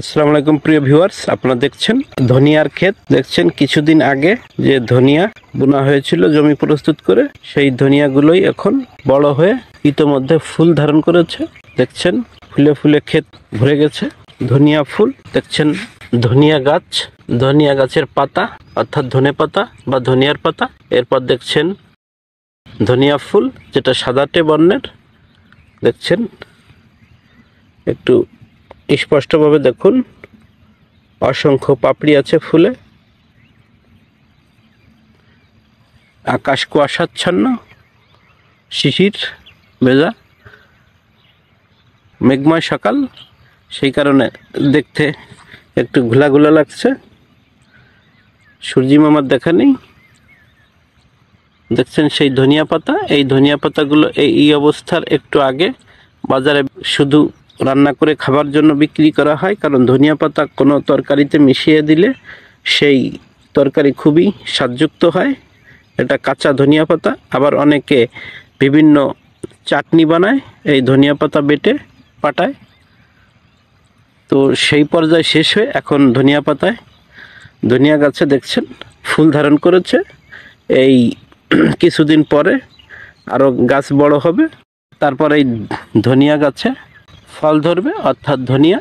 আসসালামু আলাইকুম প্রিয় ভিউয়ার্স, আপনারা দেখছেন ধনিয়ার ক্ষেত। দেখছেন কিছুদিন আগে যে ধনিয়া বোনা হয়েছিল জমি প্রস্তুত করে, সেই ধনিয়াগুলোই এখন বড় হয়ে ইতোমধ্যে ফুল ধারণ করেছে। দেখছেন ফুলে ফুলে ক্ষেত ভরে গেছে। ধনিয়া ফুল দেখছেন, ধনিয়া গাছ, ধনিয়া গাছের পাতা অর্থাৎ ধনে পাতা বা ধনিয়ার পাতা। এরপর দেখছেন ধনিয়া ফুল, যেটা সাদাটে বর্ণের। দেখছেন একটু স্পষ্টভাবে দেখুন, অসংখ্য পাপড়ি আছে ফুলে। আকাশ কুয়াশাচ্ছন্ন, শিশির ভেজা, মেঘময় সকাল, সেই কারণে দেখতে একটু ঘোলা ঘোলা লাগছে। সূর্যি মামার দেখা নেই। দেখছেন সেই ধনিয়া পাতা, এই ধনিয়া পাতাগুলো এই অবস্থার একটু আগে বাজারে শুধু রান্না করে খাবার জন্য বিক্রি করা হয়, কারণ ধনিয়া পাতা কোনো তরকারিতে মিশিয়ে দিলে সেই তরকারি খুবই স্বাদযুক্ত হয়। এটা কাঁচা ধনিয়া পাতা। আবার অনেকে বিভিন্ন চাটনি বানায় এই ধনিয়া পাতা বেটে পাটায়। তো সেই পর্যায়ে শেষ হয়ে এখন ধনিয়া পাতায়, ধনিয়া গাছে দেখছেন ফুল ধারণ করেছে। এই কিছুদিন পরে আরও গাছ বড় হবে, তারপর এই ধনিয়া গাছে ফল ধরবে, অর্থাৎ ধনিয়া